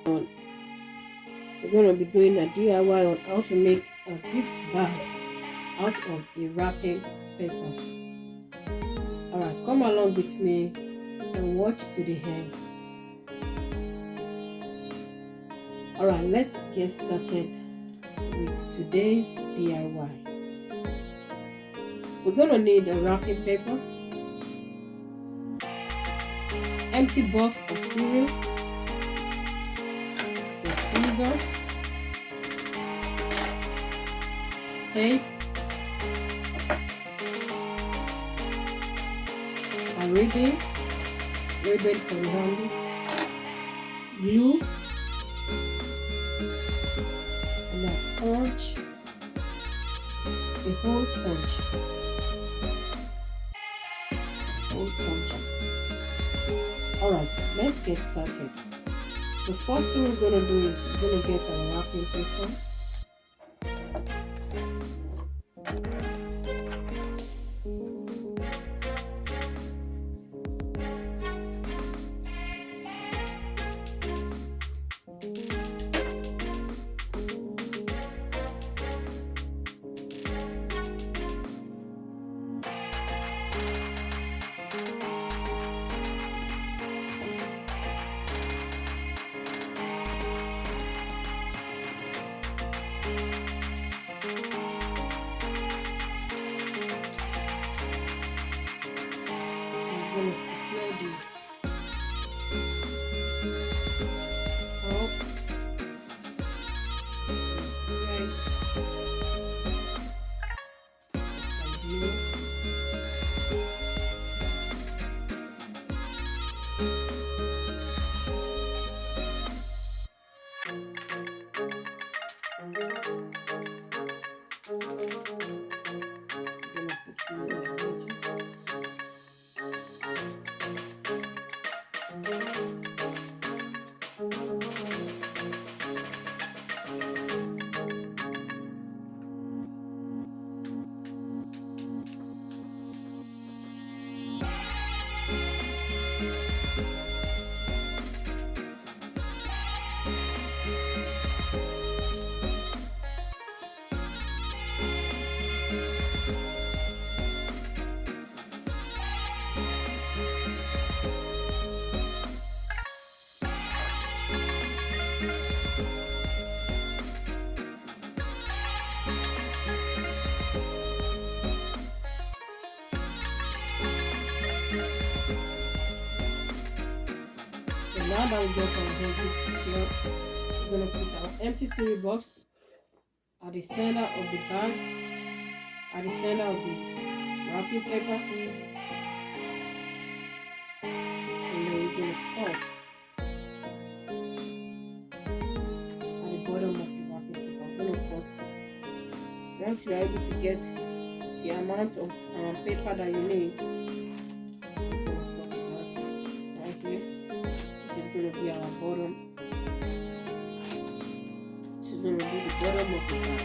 We're going to be doing a DIY on how to make a gift bag out of a wrapping paper. Alright, come along with me and watch to the end. Alright, let's get started with today's DIY. We're going to need a wrapping paper, empty box of cereal, the scissors, tape, a ribbon for the handle, glue, and a punch, a hole punch. Alright, let's get started. The first thing we're going to do is we're going to get our wrapping paper. I'm going to secure the top. Right. Some glue. I'm going to put glue on the edges. Now that we got our edges secured, we're going to put our empty cereal box at the center of the bag, at the center of the wrapping paper, and then we're going to cut at the bottom of the wrapping paper. I'm going to cut. Once you are able to get the amount of paper that you need, going to be our bottom. She's going to be the bottom of the bag.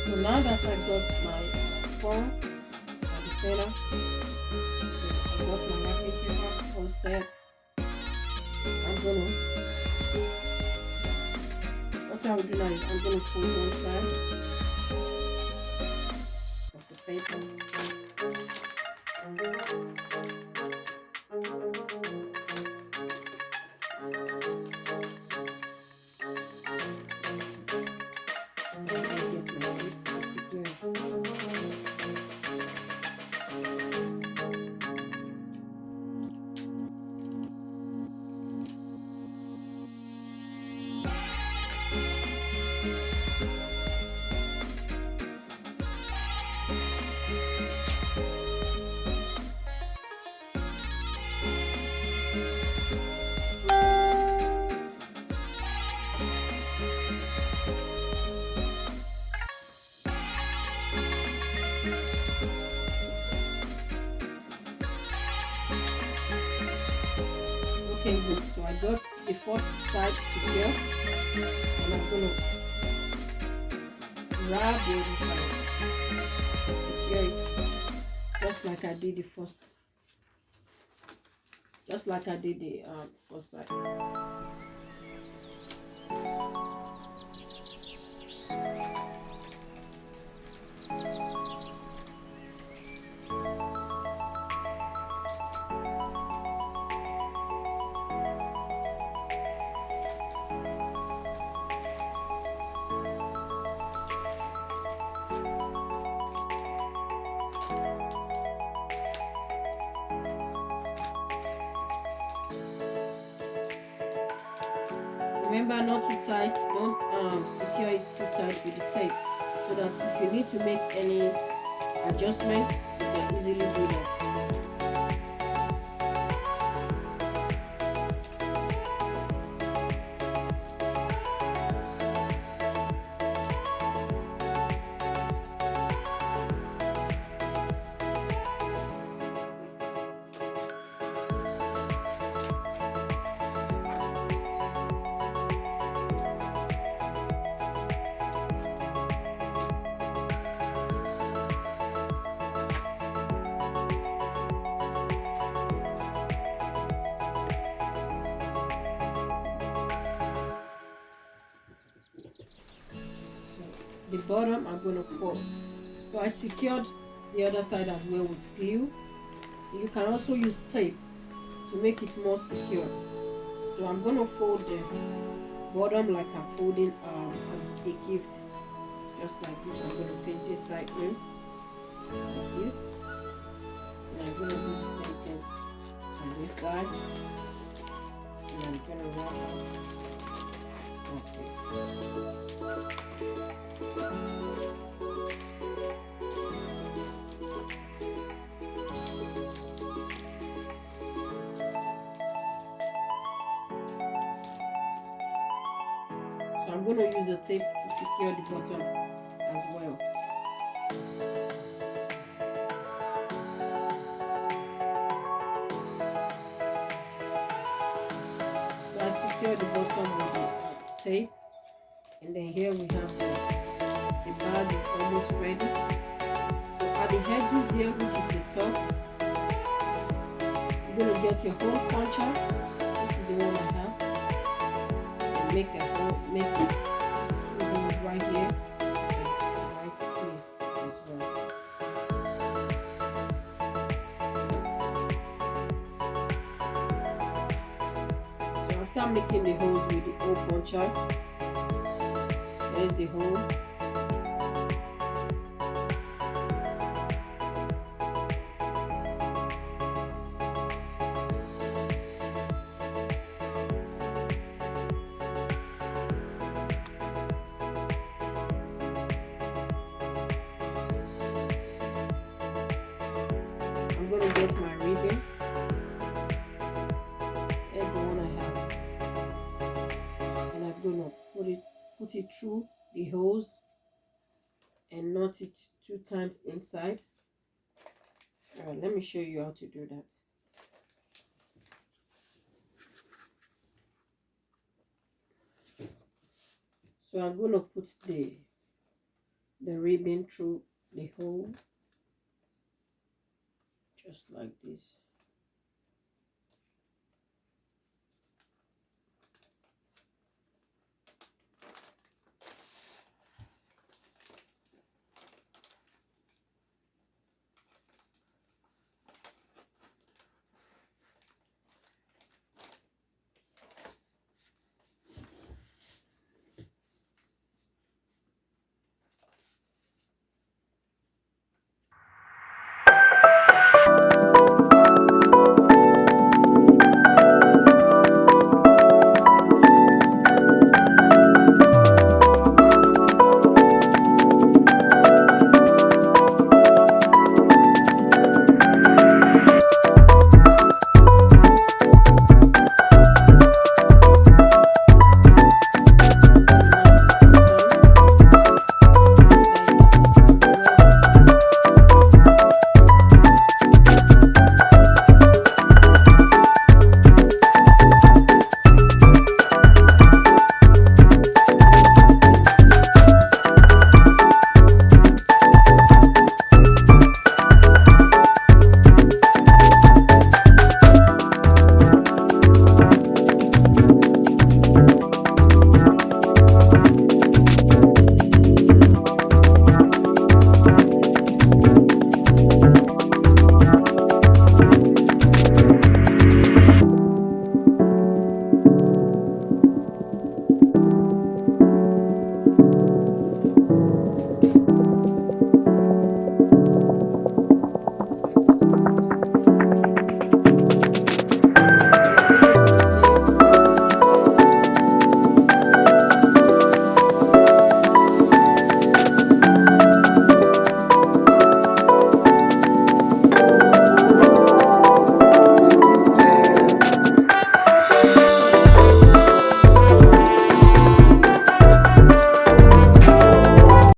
So now that I got my form at the center, so I got my wrapping paper all set, I'm gonna what I will do now is I'm going to fold one side of the paper. Okay, good. So I got the first side secure, and I'm gonna wrap the other side, secure it, just like I did the first, just like I did the first side. Remember, not too tight. Don't secure it too tight with the tape, so that if you need to make any adjustments, you can easily do that. The bottom I'm going to fold. So I secured the other side as well with glue. You can also use tape to make it more secure. So I'm going to fold the bottom like I'm folding a gift, just like this. I'm going to pinch this side in like this, and I'm going to do the same thing on this side, and I'm going to wrap it like this. So I'm going to use a tape to secure the bottom as well. So I secure the bottom with the tape, and then here we have the bag is almost ready. So at the edges here, which is the top, you're going to get your hole puncher. This is the one I have. And make a hole, make it two holes right here and right here as well. So after making the holes with the hole puncher, there's the hole. I'm going to get my ribbon. Here's the one I have. And I'm going to put it through the holes and knot it 2 times inside. Alright, let me show you how to do that. So I'm going to put the ribbon through the hole, just like this.